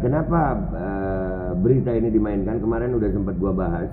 kenapa berita ini dimainkan? Kemarin udah sempat gua bahas.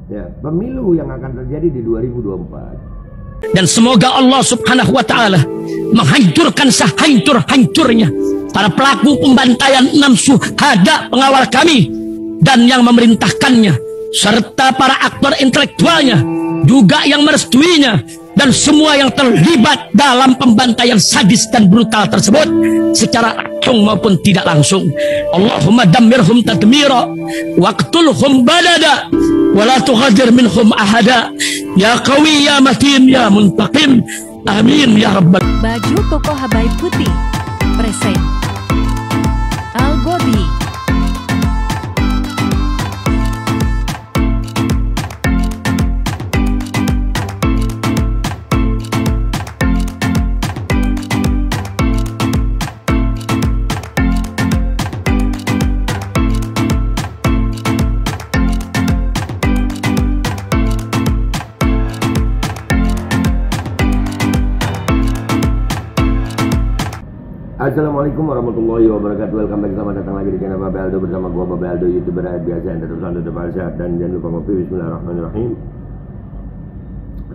Ya, pemilu yang akan terjadi di 2024. Dan semoga Allah Subhanahu wa Ta'ala menghancurkan sehancur-hancurnya para pelaku pembantaian 6 syuhada pengawal kami dan yang memerintahkannya, serta para aktor intelektualnya juga yang merestuinya, dan semua yang terlibat dalam pembantaian sadis dan brutal tersebut secara langsung maupun tidak langsung. Allahumma dammirhum tadmira waqtulhum balada wala tughadir minhum ahada ya qawi ya matin ya muntaqim amin ya rabbal. Baju koko Habaib putih present Al-Godi. Assalamualaikum warahmatullahi wabarakatuh. Welcome back, selamat datang lagi di channel Babe Aldo bersama gua Babe Aldo, YouTuber biasa yang tetap selalu tetap sehat dan jangan lupa ngopi. Bismillahirrahmanirrahim.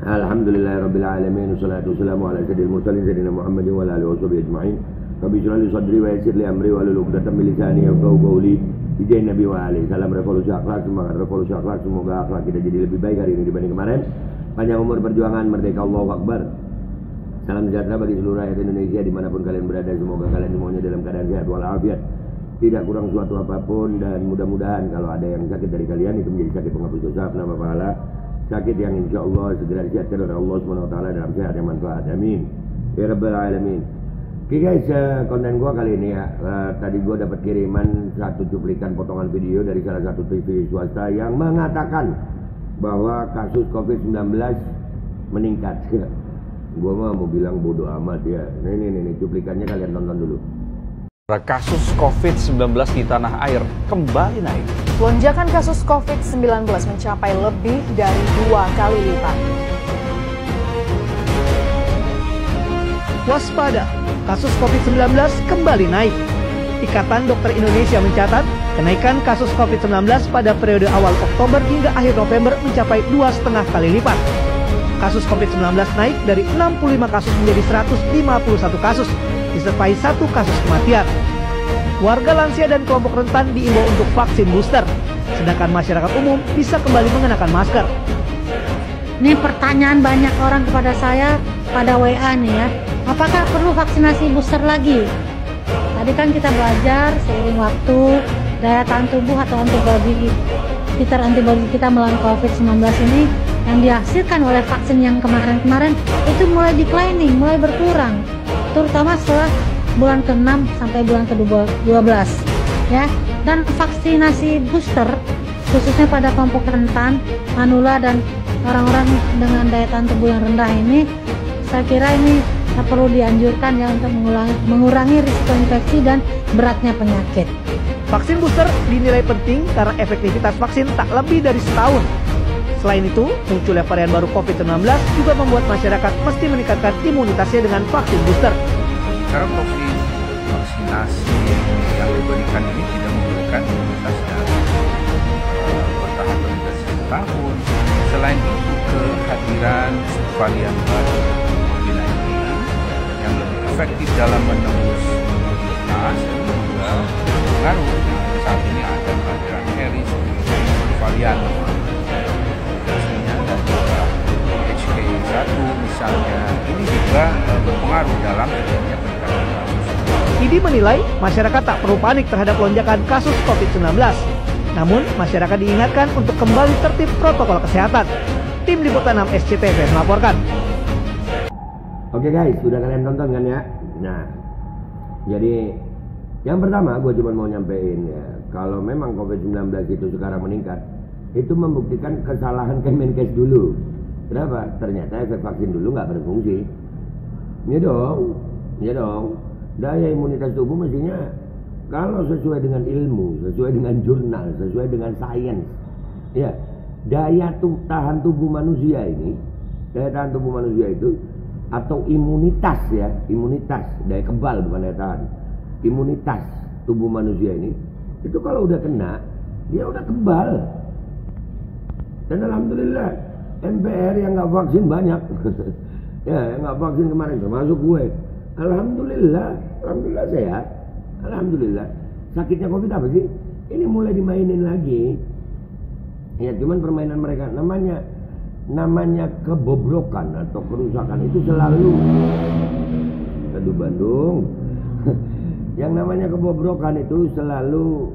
Alhamdulillahirabbil alamin, wassalatu wassalamu ala sayyidil mursalin sayyidina Muhammadin wa ala alihi washabihi ajma'in. Rabbi shrah li sadri wa yassir li amri wa hlul 'uqdatam min lisani yafqahu qawli. Dijai Nabi wa alihi. Salam revolusi akhlak, semangat revolusi akhlak. Semoga akhlak kita jadi lebih baik hari ini dibanding kemarin. Panjang umur perjuangan, merdeka, Allahu Akbar. Salam sejahtera bagi seluruh rakyat Indonesia dimanapun kalian berada. Semoga kalian semuanya dalam keadaan sehat walafiat, tidak kurang suatu apapun, dan mudah-mudahan kalau ada yang sakit dari kalian itu menjadi sakit penghapus dosa, penambah pahala, sakit yang insya Allah segera disihatkan oleh Allah SWT dalam sehat yang manfaat. Amin ya rabbal alamin. Oke guys, konten gua kali ini ya, tadi gua dapat kiriman satu cuplikan potongan video dari salah satu TV swasta yang mengatakan bahwa kasus COVID-19 meningkat. Gua mah mau bilang bodoh amat ya. Nih cuplikannya kalian tonton dulu. Kasus COVID-19 di tanah air kembali naik. Lonjakan kasus COVID-19 mencapai lebih dari 2 kali lipat. Waspada, kasus COVID-19 kembali naik. Ikatan Dokter Indonesia mencatat kenaikan kasus COVID-19 pada periode awal Oktober hingga akhir November mencapai 2,5 kali lipat. Kasus COVID-19 naik dari 65 kasus menjadi 151 kasus, disertai 1 kasus kematian. Warga lansia dan kelompok rentan diimbau untuk vaksin booster, sedangkan masyarakat umum bisa kembali mengenakan masker. Ini pertanyaan banyak orang kepada saya pada WA nih ya, apakah perlu vaksinasi booster lagi? Tadi kan kita belajar seiring waktu, daya tahan tubuh atau antibodi kita melawan COVID-19 ini yang dihasilkan oleh vaksin yang kemarin-kemarin itu mulai declining, mulai berkurang, terutama setelah bulan ke-6 sampai bulan ke-12 ya. Dan vaksinasi booster khususnya pada kelompok rentan, manula, dan orang-orang dengan daya tahan tubuh yang rendah ini, saya kira ini perlu dianjurkan ya untuk mengurangi risiko infeksi dan beratnya penyakit. Vaksin booster dinilai penting karena efektivitas vaksin tak lebih dari setahun. Selain itu, munculnya varian baru COVID-19 juga membuat masyarakat mesti meningkatkan imunitasnya dengan vaksin booster. Karena vaksinasi yang diberikan ini tidak memberikan imunitas yang bertahan lebih dari 1 tahun. Selain itu, kehadiran varian baru COVID-19 yang lebih efektif dalam menembus imunitas juga pengaruh. Saat ini ada kehadiran seri varian dan juga HK1 misalnya, ini juga berpengaruh dalam terjadinya peningkatan kasus. IDI menilai masyarakat tak perlu panik terhadap lonjakan kasus COVID-19. Namun, masyarakat diingatkan untuk kembali tertib protokol kesehatan. Tim Liputan 6 SCTV melaporkan. Oke guys, sudah kalian tonton kan ya? Nah, jadi yang pertama gue cuma mau nyampein ya, kalau memang COVID-19 itu sekarang meningkat, itu membuktikan kesalahan Kemenkes dulu. Kenapa? Ternyata efek vaksin dulu nggak berfungsi. Ya dong. Daya imunitas tubuh mestinya kalau sesuai dengan ilmu, sesuai dengan jurnal, sesuai dengan sains, ya daya tahan tubuh manusia ini, daya tahan tubuh manusia itu atau imunitas ya, imunitas, daya kebal bukan daya tahan. Imunitas tubuh manusia ini, itu kalau udah kena, dia udah kebal. Dan alhamdulillah, MPR yang nggak vaksin banyak. Ya, yang nggak vaksin kemarin termasuk gue. Alhamdulillah sehat. Alhamdulillah. Sakitnya COVID apa sih? Ini mulai dimainin lagi. Ya, cuman permainan mereka namanya kebobrokan atau kerusakan itu selalu. Aduh Bandung. Yang namanya kebobrokan itu selalu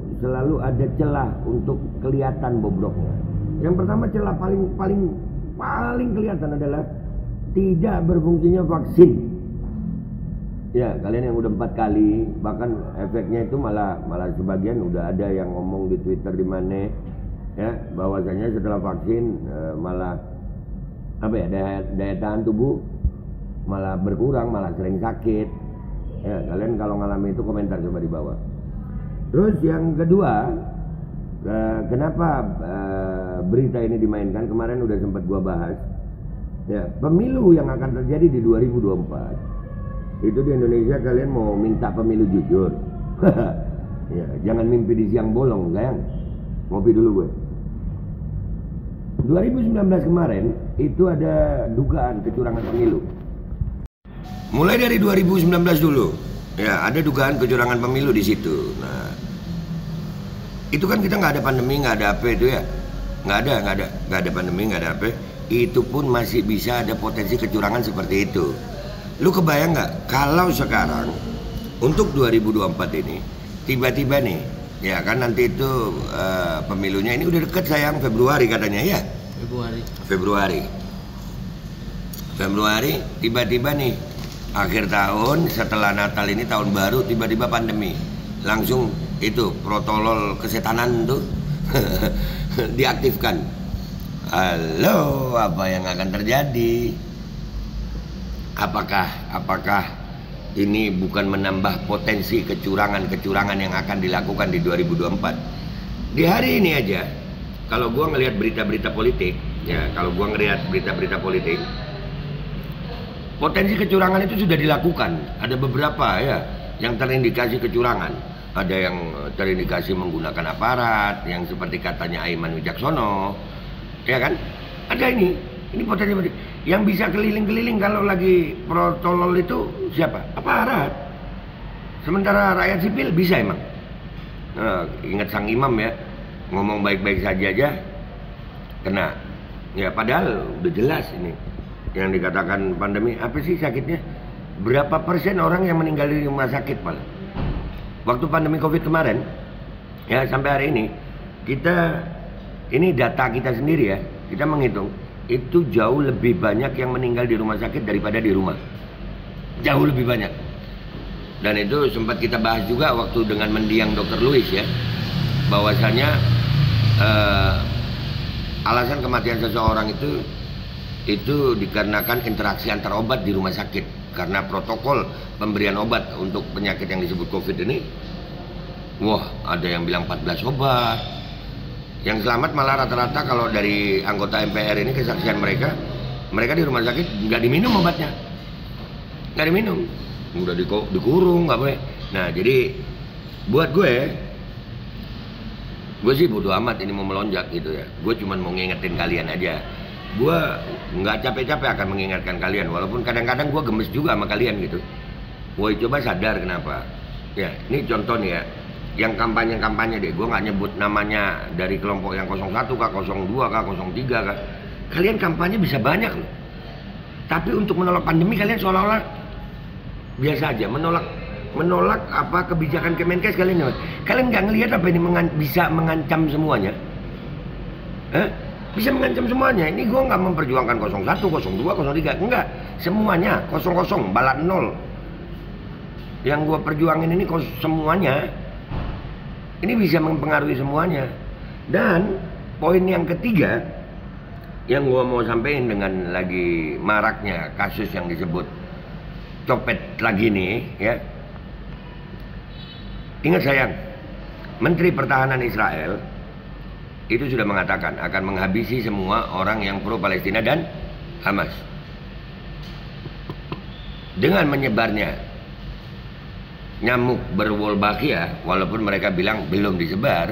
ada celah untuk kelihatan bobroknya. Yang pertama celah paling kelihatan adalah tidak berfungsinya vaksin. Ya, kalian yang udah 4 kali, bahkan efeknya itu malah sebagian udah ada yang ngomong di Twitter di mana ya, bahwasanya setelah vaksin malah daya tahan tubuh malah berkurang, malah sering sakit. Ya, kalian kalau ngalami itu komentar coba di bawah. Terus yang kedua, kenapa berita ini dimainkan? Kemarin udah sempat gua bahas. Ya, pemilu yang akan terjadi di 2024. Itu di Indonesia kalian mau minta pemilu jujur. Ya, jangan mimpi di siang bolong, sayang. Ngopi dulu gue. 2019 kemarin itu ada dugaan kecurangan pemilu. Mulai dari 2019 dulu, ya ada dugaan kecurangan pemilu di situ. Nah, itu kan kita nggak ada pandemi, nggak ada apa itu ya, nggak ada pandemi, nggak ada apa. Itu pun masih bisa ada potensi kecurangan seperti itu. Lu kebayang nggak kalau sekarang untuk 2024 ini tiba-tiba nih, ya kan nanti itu pemilunya ini udah deket sayang, Februari katanya ya. Februari tiba-tiba nih akhir tahun setelah Natal ini tahun baru tiba-tiba pandemi, langsung itu protokol kesetanan tuh diaktifkan. Halo, apa yang akan terjadi? Apakah ini bukan menambah potensi kecurangan yang akan dilakukan di 2024? Di hari ini aja, kalau gua ngelihat berita-berita politik, potensi kecurangan itu sudah dilakukan. Ada beberapa ya yang terindikasi kecurangan. Ada yang terindikasi menggunakan aparat, yang seperti katanya Aiman Wijaksono, ya kan? Ada ini potensi. Yang bisa keliling-keliling kalau lagi protokol itu siapa? Aparat. Sementara rakyat sipil bisa emang. Nah, ingat sang imam ya, ngomong baik-baik saja aja kena. Ya padahal udah jelas ini yang dikatakan pandemi. Apa sih sakitnya? Berapa persen orang yang meninggal di rumah sakit malah? Waktu pandemi COVID kemarin, ya sampai hari ini data kita sendiri ya, kita menghitung itu jauh lebih banyak yang meninggal di rumah sakit daripada di rumah. Jauh lebih banyak. Dan itu sempat kita bahas juga waktu dengan mendiang Dr. Louis ya, bahwasanya alasan kematian seseorang itu dikarenakan interaksi antar obat di rumah sakit. Karena protokol pemberian obat untuk penyakit yang disebut COVID ini, wah ada yang bilang 14 obat. Yang selamat malah rata-rata kalau dari anggota MPR ini kesaksian mereka di rumah sakit nggak diminum obatnya, nggak diminum, udah dikurung nggak boleh. Nah jadi buat gue sih bodo amat ini mau melonjak gitu ya. Gue cuma mau ngingetin kalian aja. Gue nggak capek-capek akan mengingatkan kalian, walaupun kadang-kadang gue gemes juga sama kalian gitu. Woi coba sadar kenapa? Ya ini contoh nih ya. Yang kampanye deh, gue nggak nyebut namanya dari kelompok yang 01 kah, 02 kah, 03 kah. Kalian kampanye bisa banyak loh. Tapi untuk menolak pandemi kalian seolah-olah biasa aja, menolak apa kebijakan Kemenkes kalian. Kalian nggak ngelihat apa ini bisa mengancam semuanya? Bisa mengancam semuanya. Ini gue nggak memperjuangkan 01, 02, 03, enggak. Semuanya 00, balat 0. Yang gue perjuangin ini semuanya. Ini bisa mempengaruhi semuanya. Dan poin yang ketiga yang gua mau sampaikan dengan lagi maraknya kasus yang disebut copet lagi nih ya. Ingat sayang, Menteri Pertahanan Israel itu sudah mengatakan akan menghabisi semua orang yang pro Palestina dan Hamas. Dengan menyebarnya nyamuk berwolbachia, walaupun mereka bilang belum disebar,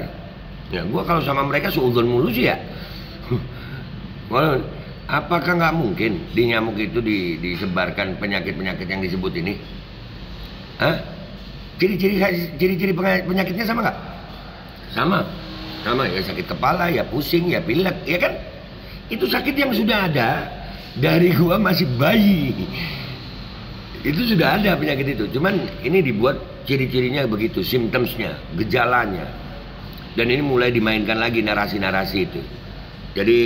ya gue kalau sama mereka suudzon mulu sih ya. Apakah nggak mungkin di nyamuk itu disebarkan penyakit-penyakit yang disebut ini? Hah? Ciri-ciri penyakitnya sama nggak? Sama ya, sakit kepala, ya pusing, ya pilek, ya kan? Itu sakit yang sudah ada dari gua masih bayi. Itu sudah ada penyakit itu. Cuman ini dibuat ciri-cirinya begitu, symptomsnya, gejalanya. Dan ini mulai dimainkan lagi narasi-narasi itu. Jadi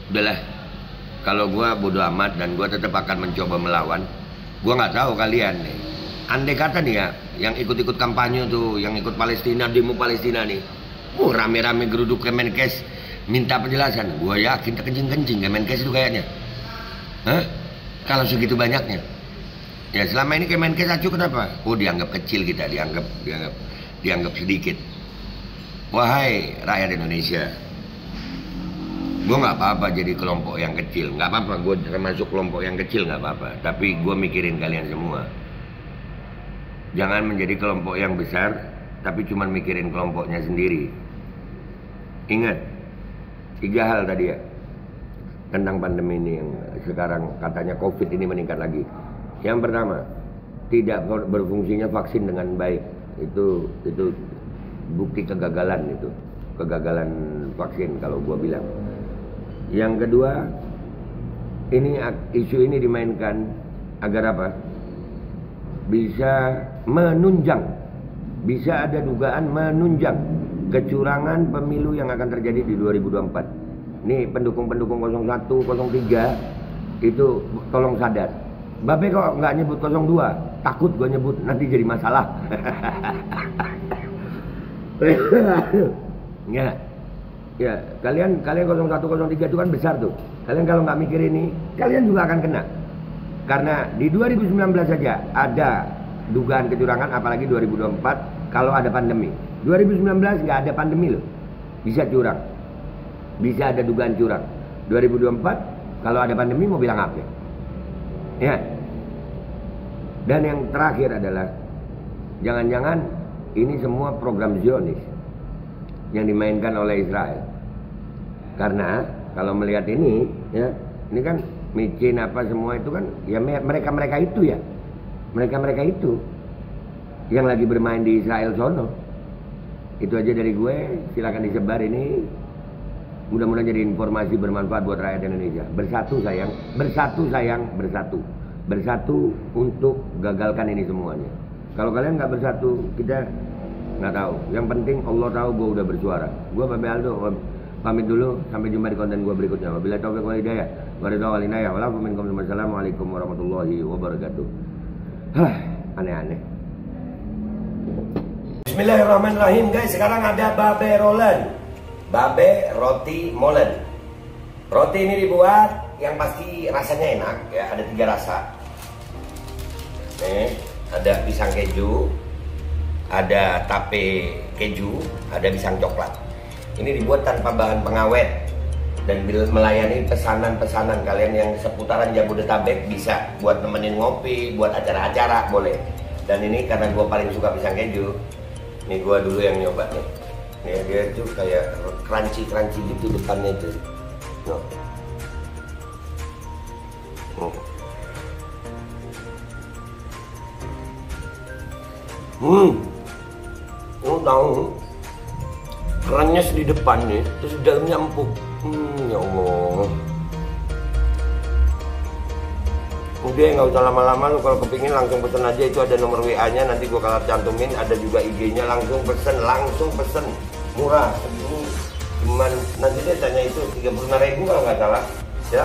udahlah, kalau gua bodo amat dan gua tetap akan mencoba melawan. Gua nggak tahu kalian nih. Andai kata nih ya, yang ikut-ikut kampanye tuh, yang ikut Palestina, demo Palestina nih, rame-rame geruduk Kemenkes minta penjelasan. Gua yakin kencing-kencing Kemenkes itu kayaknya. Hah? Kalau segitu banyaknya. Ya selama ini Kemenkes acuh kenapa? Oh dianggap kecil kita, dianggap sedikit. Wahai rakyat Indonesia, gue nggak apa-apa jadi kelompok yang kecil, nggak apa-apa. Gue termasuk kelompok yang kecil nggak apa-apa. Tapi gue mikirin kalian semua. Jangan menjadi kelompok yang besar, tapi cuma mikirin kelompoknya sendiri. Ingat 3 hal tadi ya tentang pandemi ini yang sekarang katanya COVID ini meningkat lagi. Yang pertama, tidak berfungsinya vaksin dengan baik. Itu bukti kegagalan itu, kegagalan vaksin kalau gua bilang. Yang kedua, isu ini dimainkan agar apa? Bisa menunjang, bisa ada dugaan menunjang kecurangan pemilu yang akan terjadi di 2024. Nih pendukung-pendukung 01, 03 itu tolong sadar. Babe kok nggak nyebut 02? Takut gua nyebut nanti jadi masalah. Ya, kalian 01, 03 itu kan besar tuh. Kalian kalau nggak mikir ini, kalian juga akan kena. Karena di 2019 saja ada dugaan kecurangan, apalagi 2024 kalau ada pandemi. 2019 nggak ada pandemi loh, bisa curang, bisa ada dugaan curang. 2024 kalau ada pandemi mau bilang apa? Ya. Dan yang terakhir adalah jangan-jangan ini semua program Zionis yang dimainkan oleh Israel. Karena kalau melihat ini, ya, ini kan micin apa semua itu kan, ya mereka itu ya, mereka itu yang lagi bermain di Israel sono. Itu aja dari gue, silakan disebar ini. Mudah-mudahan jadi informasi bermanfaat buat rakyat Indonesia. Bersatu sayang, bersatu untuk gagalkan ini semuanya. Kalau kalian nggak bersatu, kita nggak tahu. Yang penting Allah tahu gue udah bersuara. Gue Babe Aldo pamit dulu, sampai jumpa di konten gue berikutnya. Wabillahi taufiq wal hidayah. Wassalamualaikum warahmatullahi wabarakatuh. Aneh-aneh. Bismillahirrahmanirrahim guys. Sekarang ada Babe Roland, Babe Roti Molen. Roti ini dibuat yang pasti rasanya enak ya. Ada 3 rasa. Nih, ada pisang keju, ada tape keju, ada pisang coklat. Ini dibuat tanpa bahan pengawet dan melayani pesanan-pesanan kalian yang seputaran Jabodetabek. Bisa buat nemenin ngopi, buat acara-acara boleh. Dan ini karena gue paling suka pisang keju, nih gue dulu yang nyoba nih. Nih dia tuh kayak crunchy gitu depannya itu. Tahu kerannya di depan nih, terus di dalamnya empuk. Ya Allah. Udah nggak usah lama-lama, lu kalau kepingin langsung pesen aja, itu ada nomor WA-nya, nanti gua kalau cantumin, ada juga IG-nya, langsung pesen, murah. Ini cuman nanti dia tanya itu 35.000 kalau nggak salah, ya.